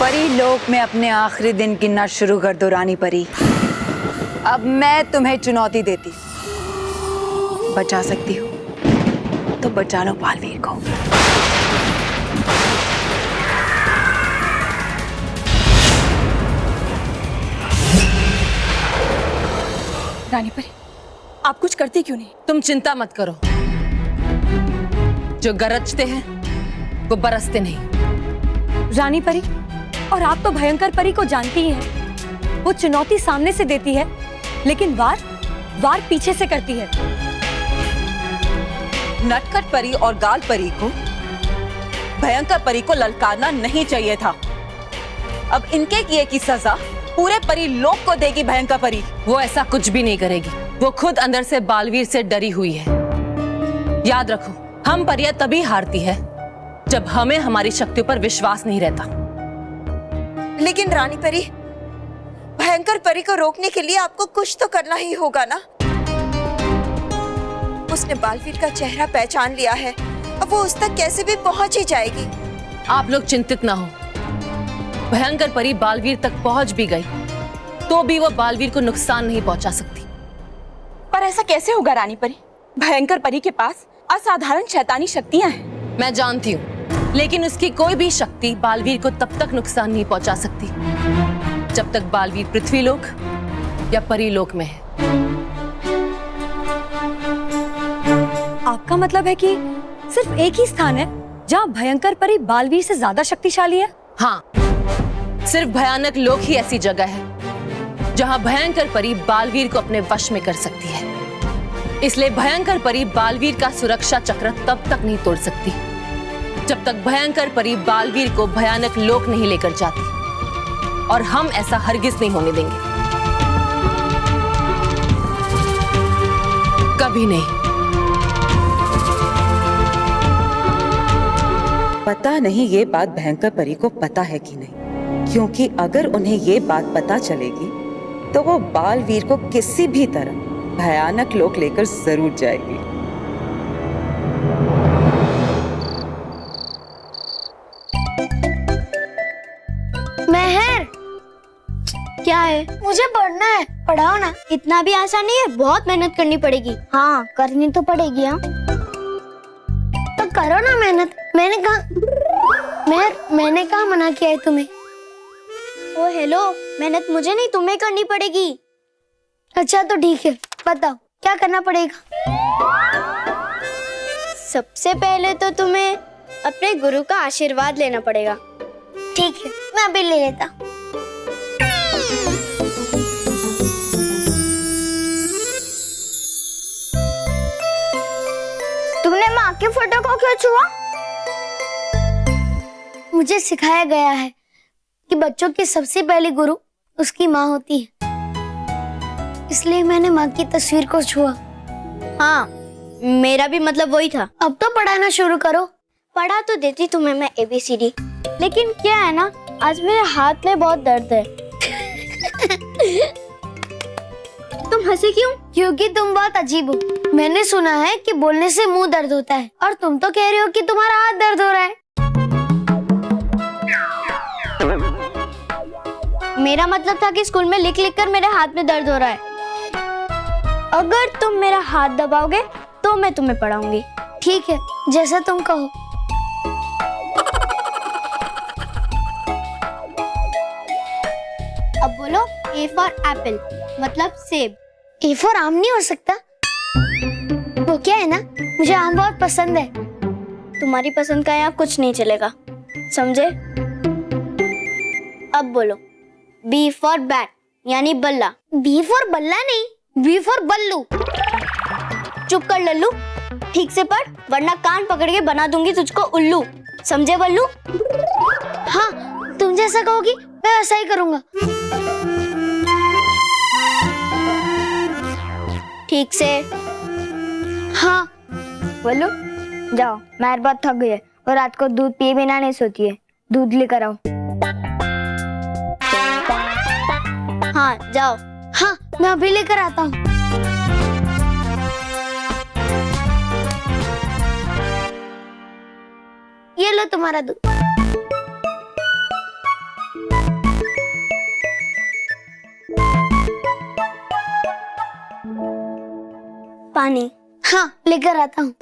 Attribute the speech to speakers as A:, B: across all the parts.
A: परी लोक में अपने आखिरी दिन गिनना शुरू कर दो रानी परी। अब मैं तुम्हें चुनौती देती, बचा सकती हो तो बचा लो बालवीर को।
B: रानी परी, आप कुछ करती क्यों नहीं?
C: तुम चिंता मत करो, जो गरजते हैं वो बरसते नहीं।
B: रानी परी, और आप तो भयंकर परी को जानती ही हैं। वो चुनौती सामने से देती है, लेकिन वार पीछे से करती है।
D: नटखट परी और गाल परी को भयंकर परी को ललकारना नहीं चाहिए था। अब इनके किए की सजा पूरे परी लोक को देगी भयंकर परी।
C: वो ऐसा कुछ भी नहीं करेगी, वो खुद अंदर से बालवीर से डरी हुई है। याद रखो, हम परियां तभी हारती है जब हमें हमारी शक्तियों पर विश्वास नहीं रहता।
E: लेकिन रानी परी, भयंकर परी को रोकने के लिए आपको कुछ तो करना ही होगा ना। उसने बालवीर का चेहरा पहचान लिया है, अब वो उस तक कैसे भी पहुंच ही जाएगी।
C: आप लोग चिंतित ना हो, भयंकर परी बालवीर तक पहुंच भी गई तो भी वो बालवीर को नुकसान नहीं पहुंचा सकती।
B: पर ऐसा कैसे होगा रानी परी? भयंकर परी के पास असाधारण शैतानी शक्तियां हैं।
C: मैं जानती हूँ, लेकिन उसकी कोई भी शक्ति बालवीर को तब तक नुकसान नहीं पहुंचा सकती जब तक बालवीर पृथ्वीलोक या परीलोक में है।
B: आपका मतलब है कि सिर्फ एक ही स्थान है जहाँ भयंकर परी बालवीर से ज्यादा शक्तिशाली है?
C: हाँ, सिर्फ भयानक लोक ही ऐसी जगह है जहाँ भयंकर परी बालवीर को अपने वश में कर सकती है। इसलिए भयंकर परी बालवीर का सुरक्षा चक्र तब तक नहीं तोड़ सकती जब तक भयंकर परी बालवीर को भयानक लोक नहीं लेकर जाती, और हम ऐसा हरगिज नहीं होने देंगे, कभी नहीं।
D: पता नहीं ये बात भयंकर परी को पता है कि नहीं, क्योंकि अगर उन्हें ये बात पता चलेगी तो वो बालवीर को किसी भी तरह भयानक लोक लेकर जरूर जाएगी।
F: मेहर, क्या है? मुझे पढ़ना है, पढ़ाओ ना। इतना भी आसान नहीं है, बहुत मेहनत करनी पड़ेगी। हाँ, करनी तो पड़ेगी। हाँ तो करो ना मेहनत। मैंने कहा मना किया है तुम्हें? ओ हेलो, मेहनत मुझे नहीं तुम्हें करनी पड़ेगी। अच्छा तो ठीक है, बताओ क्या करना पड़ेगा? सबसे पहले तो तुम्हें अपने गुरु का आशीर्वाद लेना पड़ेगा। ठीक है, मैं अभी ले लेता। तुमने माँ के फोटो को क्यों छुआ? मुझे सिखाया गया है कि बच्चों की सबसे पहली गुरु उसकी माँ होती है, इसलिए मैंने माँ की तस्वीर को छुआ। हाँ, मेरा भी मतलब वही था। अब तो पढ़ाना शुरू करो। पढ़ा तो देती तुम्हें मैं ABCD, लेकिन क्या है ना, आज मेरे हाथ में बहुत दर्द है। तुम हंसी क्यों? क्योंकि तुम बहुत अजीब हो। मैंने सुना है कि बोलने से मुंह दर्द होता है, और तुम तो कह रहे हो कि तुम्हारा हाथ दर्द हो रहा है। मेरा मतलब था कि स्कूल में लिख लिख कर मेरे हाथ में दर्द हो रहा है। अगर तुम मेरा हाथ दबाओगे तो मैं तुम्हें पढ़ाऊंगी। ठीक है, जैसा तुम कहो। अब बोलो A फॉर एप्पल, मतलब सेब। A फॉर आम नहीं हो सकता? वो क्या है ना, मुझे आम बहुत पसंद है। तुम्हारी पसंद का यहाँ कुछ नहीं चलेगा, समझे? अब बोलो B फॉर बैट, यानी बल्ला। B फॉर बल्ला नहीं, B फॉर बल्लू। चुप कर लल्लू, ठीक से पढ़, वरना कान पकड़ के बना दूंगी तुझको उल्लू। समझे बल्लू? हाँ, तुम जैसा कहोगी मैं वैसा ही करूंगा। ठीक से। हाँ बोलो। जाओ, मैं बहुत थक गई है और रात को दूध पिए बिना नहीं सोती है। दूध लेकर आओ। हाँ जाओ। हाँ, मैं अभी लेकर आता हूँ। ये लो तुम्हारा दूध। पानी। हाँ, लेकर आता हूँ।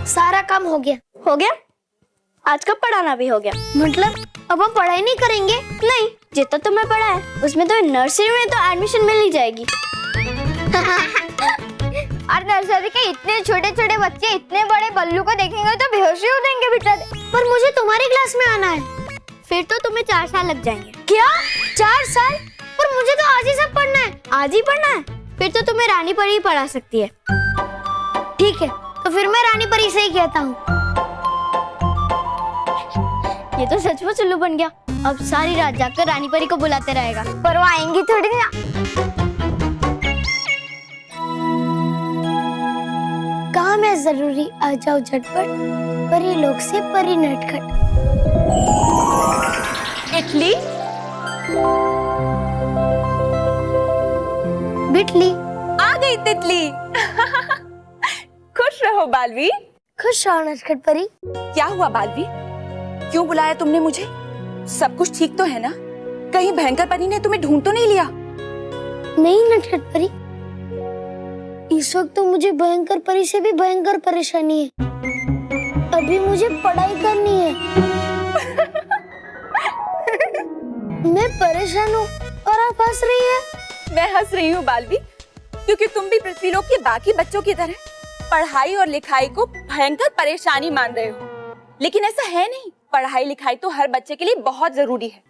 F: सारा काम हो गया।
G: हो गया? आज का पढ़ाना भी हो गया।
F: मतलब अब हम पढ़ाई नहीं करेंगे?
G: नहीं, जितना तुम्हें पढ़ा है उसमें तो नर्सरी में तो एडमिशन मिल ही जाएगी।
F: और नर्सरी के इतने छोटे छोटे बच्चे इतने बड़े बल्लू को देखेंगे तो बेहोश ही हो जाएंगे बेचारे। पर मुझे तुम्हारी क्लास में आना है।
G: फिर तो तुम्हें 4 साल लग जाएंगे।
F: क्या 4 साल? पर मुझे तो आज ही सब पढ़ना है।
G: आज ही पढ़ना है? फिर तो तुम्हें रानी परी ही पढ़ा सकती है।
F: ठीक है, तो फिर मैं रानी परी से ही कहता हूँ।
G: ये तो सचमुच उल्लू बन गया। अब सारी रात जाकर रानी परी को बुलाते रहेगा।
F: पर वो आएंगी थोड़ी ना। काम है जरूरी, आ जाओ झटपट। परी लोग से परी नटखट।
A: Italy
F: Bitly.
A: आ गई तितली। खुश रहो बालवीर।
F: खुश रहो नटखट परी।
A: क्या हुआ बालवीर, क्यों बुलाया तुमने मुझे? सब कुछ ठीक तो है ना? कहीं भयंकर परी ने तुम्हें ढूंढ तो नहीं लिया?
F: नहीं नटखट परी, इस वक्त तो मुझे भयंकर परी से भी भयंकर परेशानी है। अभी मुझे पढ़ाई करनी है। मैं परेशान हूँ और आप हंस रही है।
A: मैं हंस रही हूँ बालवीर, क्योंकि तुम भी पृथ्वीलोक के बाकी बच्चों की तरह पढ़ाई और लिखाई को भयंकर परेशानी मान रहे हो। लेकिन ऐसा है नहीं, पढ़ाई लिखाई तो हर बच्चे के लिए बहुत जरूरी है।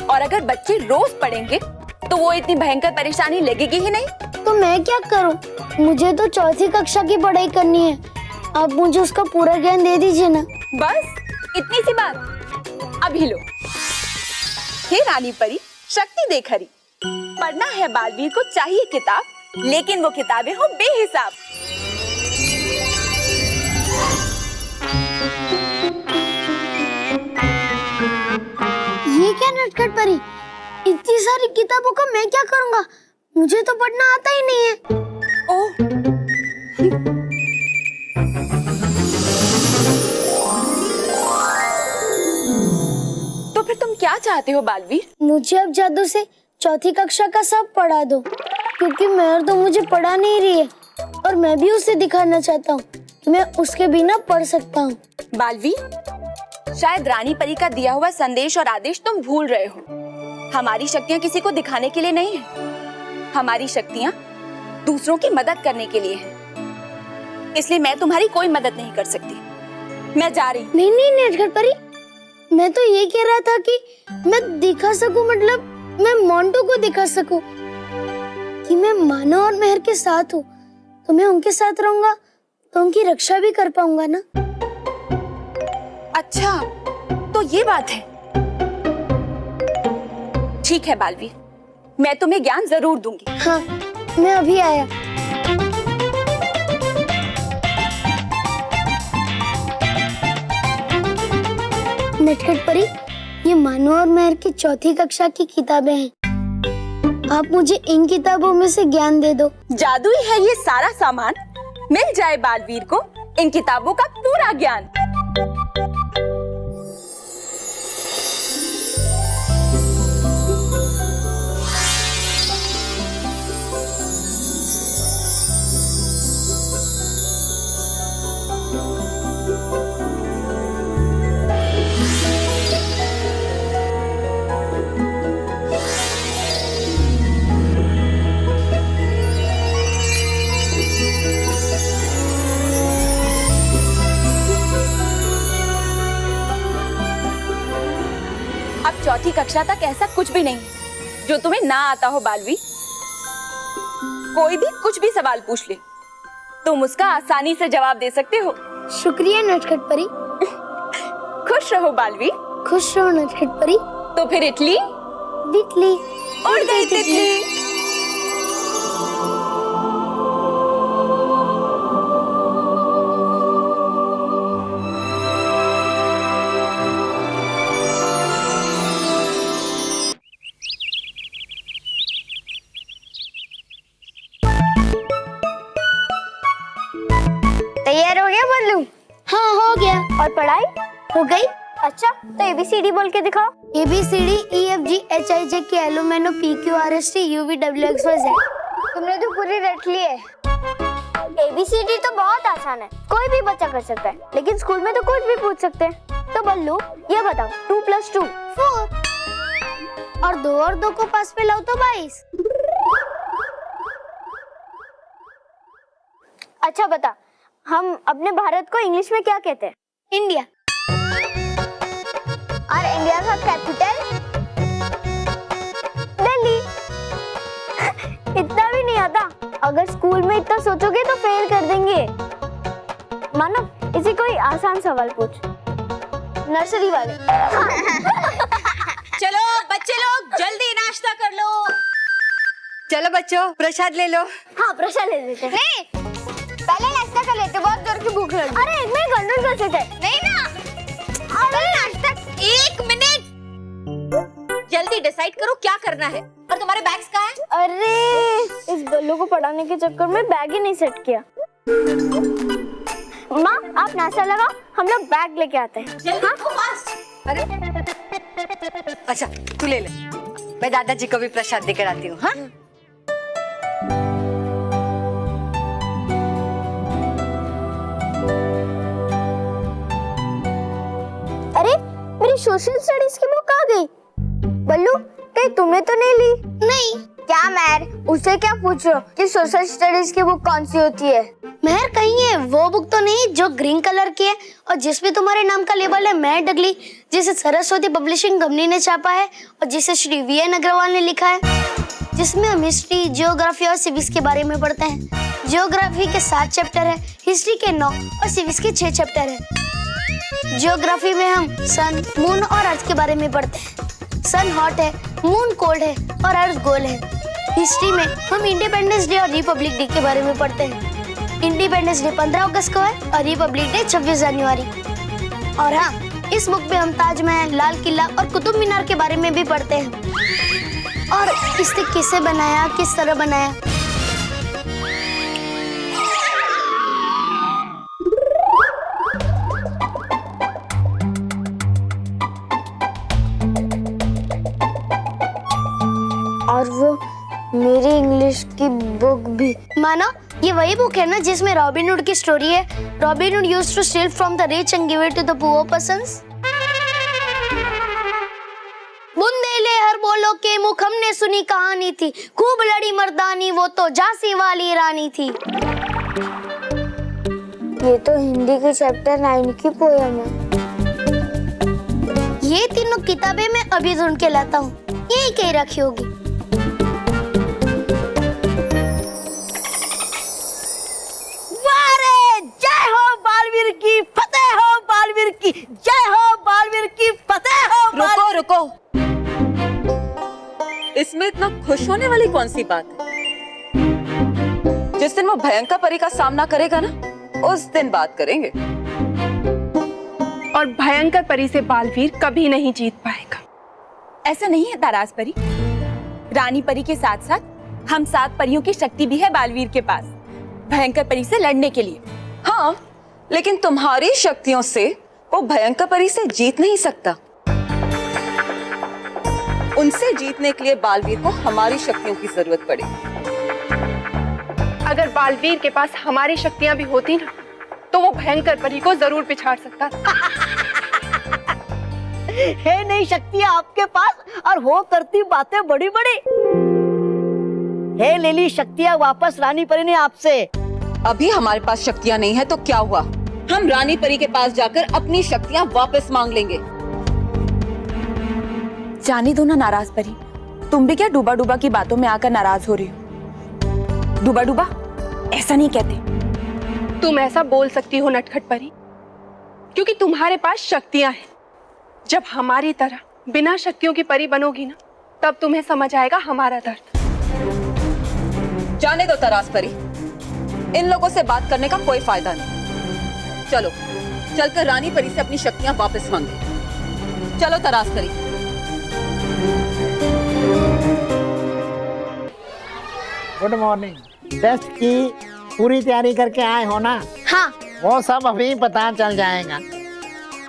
A: और अगर बच्चे रोज पढ़ेंगे तो वो इतनी भयंकर परेशानी लगेगी ही नहीं।
F: तो मैं क्या करूं? मुझे तो 4th कक्षा की पढ़ाई करनी है। आप मुझे उसका पूरा ज्ञान दे दीजिए ना।
A: बस इतनी सी बात? अभी लो। हे रानी परी, शक्ति देख हरी। पढ़ना है बालवीर को चाहिए किताब, लेकिन वो किताबें हो बेहिसाब।
F: ये क्या नटखट परी, इतनी सारी किताबों का मैं क्या करूंगा? मुझे तो पढ़ना आता ही नहीं है।
A: ओह, तो फिर तुम क्या चाहते हो बालवीर?
F: मुझे अब जादू से 4th कक्षा का सब पढ़ा दो, क्योंकि मैर तो मुझे पढ़ा नहीं रही है और मैं भी उसे दिखाना चाहता हूँ कि मैं उसके बिना पढ़ सकता हूँ।
A: बालवीर, शायद रानी परी का दिया हुआ संदेश और आदेश तुम भूल रहे हो। हमारी शक्तियाँ किसी को दिखाने के लिए नहीं है। हमारी शक्तियाँ दूसरों की मदद करने के लिए हैं। इसलिए मैं तुम्हारी कोई मदद नहीं कर सकती। मैं जा रही हूँ।
F: नहीं नहीं नटखट परी, मैं तो ये कह रहा था कि मैं दिखा सकूं, मतलब मैं मोंटू को दिखा सकूं कि मैं मानो और मेहर के साथ हूँ। तो मैं उनके साथ रहूंगा तो उनकी रक्षा भी कर पाऊंगा ना।
A: अच्छा, तो ये बात है। ठीक है बालवीर, मैं तुम्हें ज्ञान जरूर दूंगी।
F: हाँ, मैं अभी आया। नटखट परी, ये मानो और मेहर की 4th कक्षा की किताबें हैं। आप मुझे इन किताबों में से ज्ञान दे दो।
A: जादुई है ये सारा सामान, मिल जाए बालवीर को इन किताबों का पूरा ज्ञान। अब 4th कक्षा तक ऐसा कुछ भी नहीं है जो तुम्हें ना आता हो बालवीर। कोई भी कुछ भी सवाल पूछ ले, तुम उसका आसानी से जवाब दे सकते हो।
F: शुक्रिया नटखट परी।
A: खुश रहो बालवीर।
F: खुश रहो नटखट परी।
A: तो फिर इटली
F: बिटली
A: उड़ गई तितली।
G: तैयार हो गया बल्लू?
F: हाँ हो गया।
G: और पढ़ाई
F: हो गई।
G: अच्छा, तो ABCD बोल के दिखाओ।
F: ABCD EFGHIJKLMNOPQRST UVWXYZ।
G: तुमने तो पूरी रट ली है। ABCD तो बहुत आसान है, कोई भी बच्चा कर सकता है, लेकिन स्कूल में तो कुछ भी पूछ सकते हैं। तो बल्लू ये बताओ, 2 + 2
F: 4 और 2 को पास में लाओ तो 22।
G: अच्छा बता, हम अपने भारत को इंग्लिश में क्या कहते हैं?
F: इंडिया।
G: और इंडिया का कैपिटल? दिल्ली। इतना भी नहीं आता। अगर स्कूल में इतना सोचोगे तो फेल कर देंगे। मानो इसे कोई आसान सवाल पूछ, नर्सरी वाले।
A: चलो बच्चे लोग जल्दी नाश्ता कर लो।
B: चलो बच्चों, प्रसाद ले लो।
G: हाँ, प्रसाद ले लेते हैं। नहीं, पहले नाश्ता कर लेते, बहुत जोर की भूख लगी। अरे एक मिनट कंट्रोल कर सकते हैं। नहीं ना, अरे नाश्ता।
A: 1 मिनट, जल्दी डिसाइड करो क्या करना है। और तुम्हारे बैग्स कहाँ हैं?
G: अरे इस बल्लू को पढ़ाने के चक्कर में बैग ही नहीं सेट किया। माँ आप नाश्ता लगाओ, हम लोग बैग लेके आते हैं।
A: जल्दी फास्ट।
B: अरे अच्छा, तू ले ले, मैं दादाजी को भी प्रसाद देकर आती हूँ। हाँ
G: अरे मेरी सोशल स्टडीज की बुक आ गई। बल्लू कहीं तुमने तो नहीं ली?
F: नहीं।
G: क्या मैर, उससे क्या पूछ रहे हो कि सोशल स्टडीज की बुक कौन सी होती है?
F: मेहर कहीं है वो बुक तो नहीं जो ग्रीन कलर की है और जिसमें तुम्हारे नाम का लेबल है मेहर डगली, जिसे सरस्वती पब्लिशिंग कंपनी ने छापा है और जिसे श्री VN अग्रवाल ने लिखा है, जिसमें हम हिस्ट्री, जियोग्राफी और सिविक्स के बारे में पढ़ते हैं। जियोग्राफी के 7 चैप्टर है, हिस्ट्री के 9 और सिविक्स के 6 चैप्टर है। जियोग्राफी में हम सन, मून और अर्थ के बारे में पढ़ते हैं। सन हॉट है, मून कोल्ड है और अर्थ गोल है। हिस्ट्री में हम इंडिपेंडेंस डे और रिपब्लिक डे के बारे में पढ़ते हैं। इंडिपेंडेंस डे 15 अगस्त को है और रिपब्लिक डे 26 जनवरी। और हाँ, इस बुक में हम ताजमहल, लाल किला और कुतुब मीनार के बारे में भी पढ़ते हैं और इसे किसे बनाया, किस तरह बनाया।
G: और वो मेरी इंग्लिश की बुक भी।
F: मानो ये वही बुक है ना जिसमें रॉबिन हुड की स्टोरी है। Robin Hood used to steal from the rich and give it to the poor persons. बुंदेले हर बोलो के मुख हमने सुनी कहानी थी, खूब लड़ी मर्दानी वो तो झांसी वाली रानी थी।
G: ये तो हिंदी के चैप्टर 9 की पोयम है।
F: ये तीनों किताबें मैं अभी ढूंढ के लाता हूँ, यही कहीं रखी होगी।
H: जय हो बालवीर की फतेह हो, बालवीर की जय हो, बालवीर की फतेह हो।
D: रुको रुको, इसमें इतना खुश होने वाली कौन सी बात है? जिस दिन वो भयंकर परी का सामना करेगा ना, उस दिन बात करेंगे।
I: और भयंकर परी से बालवीर कभी नहीं जीत पाएगा।
A: ऐसा नहीं है ताराज परी, रानी परी के साथ साथ हम 7 परियों की शक्ति भी है बालवीर के पास भयंकर परी से लड़ने के लिए।
D: हाँ, लेकिन तुम्हारी शक्तियों से वो भयंकर परी से जीत नहीं सकता। उनसे जीतने के लिए बालवीर को हमारी शक्तियों की जरूरत पड़ेगी।
I: अगर बालवीर के पास हमारी शक्तियां भी होती ना, तो वो भयंकर परी को जरूर पिछाड़ सकता था।
H: है नहीं शक्तियां आपके पास और हो करती बातें बड़ी बड़ी। है ले ली शक्तियां वापस रानी परी ने आपसे।
D: अभी हमारे पास शक्तियां नहीं है तो क्या हुआ, हम रानी परी के पास जाकर अपनी शक्तियां वापस मांग लेंगे।
A: जाने दो ना नाराज परी, तुम भी क्या डूबा डूबा की बातों में आकर नाराज हो रही हो? डूबा डूबा ऐसा नहीं कहते।
I: तुम ऐसा बोल सकती हो नटखट परी, क्योंकि तुम्हारे पास शक्तियां हैं। जब हमारी तरह बिना शक्तियों की परी बनोगी ना, तब तुम्हें समझ आएगा हमारा दर्द।
D: जाने दो तरास परी, इन लोगों से बात करने का कोई फायदा नहीं। चलो चलकर रानी परी से अपनी शक्तियां वापस मांगे। चलो तरास परी।
J: Good morning. टेस्ट की पूरी तैयारी करके आए हो ना?
F: हाँ,
J: वो सब अभी पता चल जाएगा।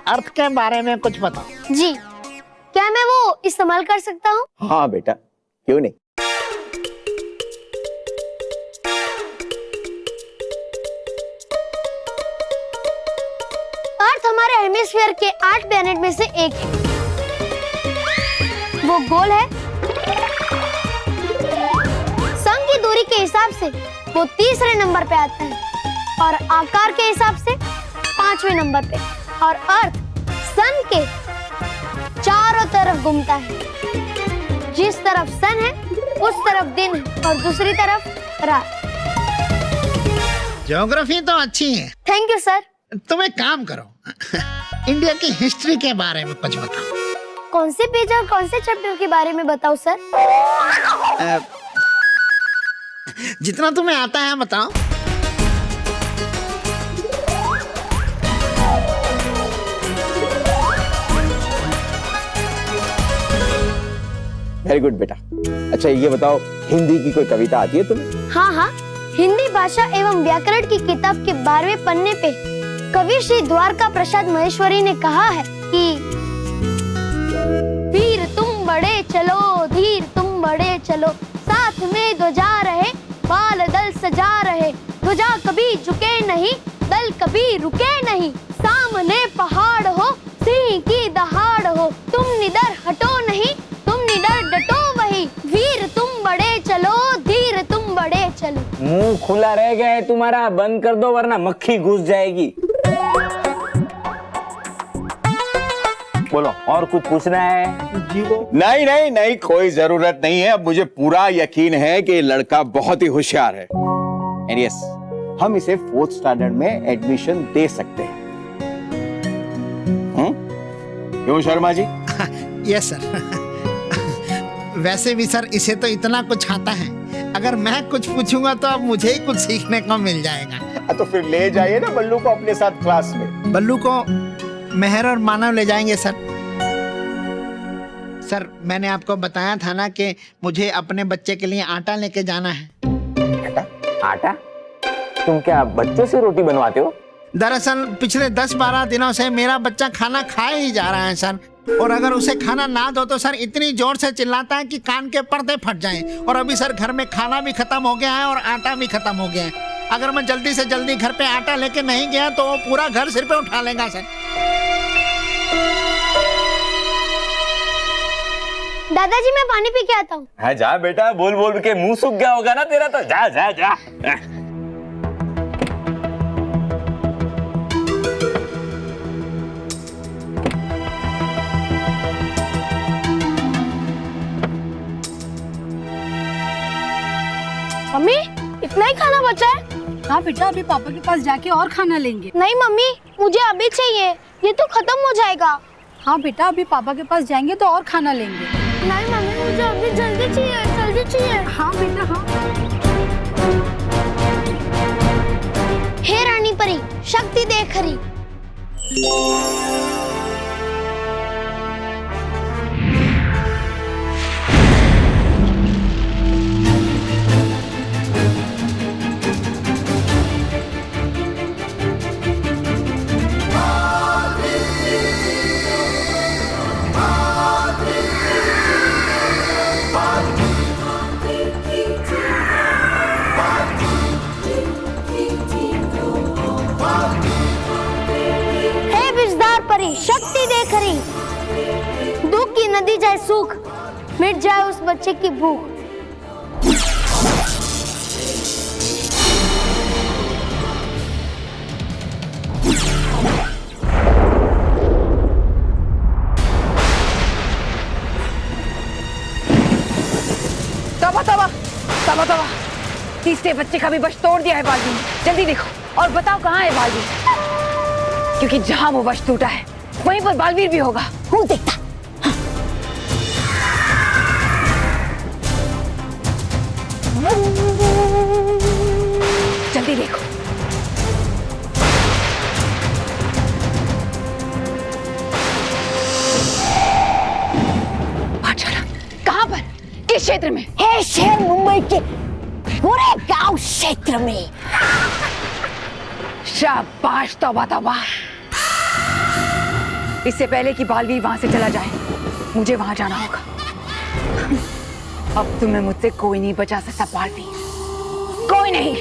J: अर्थ के बारे में कुछ बताओ।
F: जी, क्या मैं वो इस्तेमाल कर सकता हूँ?
K: हाँ बेटा, क्यों नहीं।
F: अर्थ हमारे हेमिस्फीयर के 8 प्लैनेट में से एक है। वो गोल है। सन की दूरी के हिसाब से वो तीसरे नंबर पे आता है और आकार के हिसाब से 5वें नंबर पे। और अर्थ सन के चारों तरफ घूमता है। जिस तरफ सन है उस तरफ दिन है और दूसरी तरफ रात।
J: ज्योग्राफी तो अच्छी है।
F: Thank you sir.
J: तुम एक काम करो, इंडिया की हिस्ट्री के बारे में कुछ बताओ।
F: कौन से पेज और कौन से चैप्टर के बारे में बताओ सर?
J: जितना तुम्हें आता है बताओ।
K: वेरी गुड बेटा। अच्छा ये बताओ, हिंदी की कोई कविता आती है तुम्हें?
F: हाँ हाँ, हिंदी भाषा एवं व्याकरण की किताब के 12वें पन्ने पे कवि श्री द्वारका प्रसाद महेश्वरी ने कहा है कि वीर तुम बड़े चलो, धीर तुम बड़े चलो, साथ में ध्वजा रहे, बाल दल सजा रहे, ध्वजा कभी झुके नहीं, दल कभी रुके नहीं, सामने पहाड़ हो, सिंह की दहाड़ हो, तुम निडर हटो नहीं, तुम निडर डटो वही, वीर तुम बड़े चलो, धीर तुम बड़े चलो।
L: मुंह खुला रह गया है तुम्हारा, बंद कर दो वरना मक्खी घुस जाएगी। बोलो, और कुछ पूछना है?
K: नहीं नहीं नहीं, कोई जरूरत नहीं है। अब मुझे पूरा यकीन है कि ये लड़का बहुत ही होशियार है। एंड यस, हम इसे 4th स्टैंडर्ड में एडमिशन दे सकते हैं। क्यों शर्मा जी?
J: Yes sir. वैसे भी सर इसे तो इतना कुछ आता है, अगर मैं कुछ पूछूंगा तो अब मुझे ही कुछ सीखने को मिल जाएगा।
K: तो फिर ले जाइए ना बल्लू को अपने साथ क्लास में।
J: बल्लू को मेहर और मानव ले जाएंगे सर। सर मैंने आपको बताया था ना कि मुझे अपने बच्चे के लिए आटा लेके जाना है।
L: आटा? तुम क्या बच्चों से रोटी बनवाते हो?
J: दरअसल पिछले 10-12 दिनों से मेरा बच्चा खाना खाए ही जा रहा है सर, और अगर उसे खाना ना दो तो सर इतनी जोर से चिल्लाता है कि कान के पर्दे फट जाएं। और अभी सर घर में खाना भी खत्म हो गया है और आटा भी खत्म हो गया है। अगर मैं जल्दी से जल्दी घर पे आटा लेके नहीं गया तो वो पूरा घर सिर पे उठा लेगा सर।
F: दादाजी मैं पानी पी के आता हूँ।
L: हाँ जा बेटा, बोल बोल के मुंह सूख गया होगा ना तेरा, तो जा जा जा।
F: मम्मी इतना ही खाना बचा है?
B: हाँ बेटा, अभी पापा के पास जाके और खाना लेंगे।
F: नहीं मम्मी, मुझे अभी चाहिए, ये तो खत्म हो जाएगा।
B: हाँ बेटा, अभी पापा के पास जाएंगे तो और खाना लेंगे।
F: नहीं मम्मी, मुझे अभी जल्दी चाहिए, जल्दी चाहिए।
B: हाँ बेटा हाँ।
F: हे रानी परी, शक्ति देख हरी। शक्ति देख रही, दुख की नदी जाए सूख, मिट जाए उस बच्चे की भूख।
A: तबा तबा तबा तबा, तीसरे बच्चे का भी बश तोड़ दिया है बालवीर ने। जल्दी देखो और बताओ कहाँ है बालवीर, क्योंकि जहाँ वो बश टूटा है वहीं पर बालवीर भी होगा।
F: हूँ देखता।
A: जल्दी देखो। पाठशाला कहाँ पर, किस क्षेत्र में?
H: है शहर मुंबई के पूरे गांव क्षेत्र में।
M: शाबाश, तौबा तौबा। इससे पहले कि बालवीर वहां से चला जाए, मुझे वहां जाना होगा। अब तुम्हें मुझसे कोई नहीं बचा सकता बालवीर, कोई नहीं।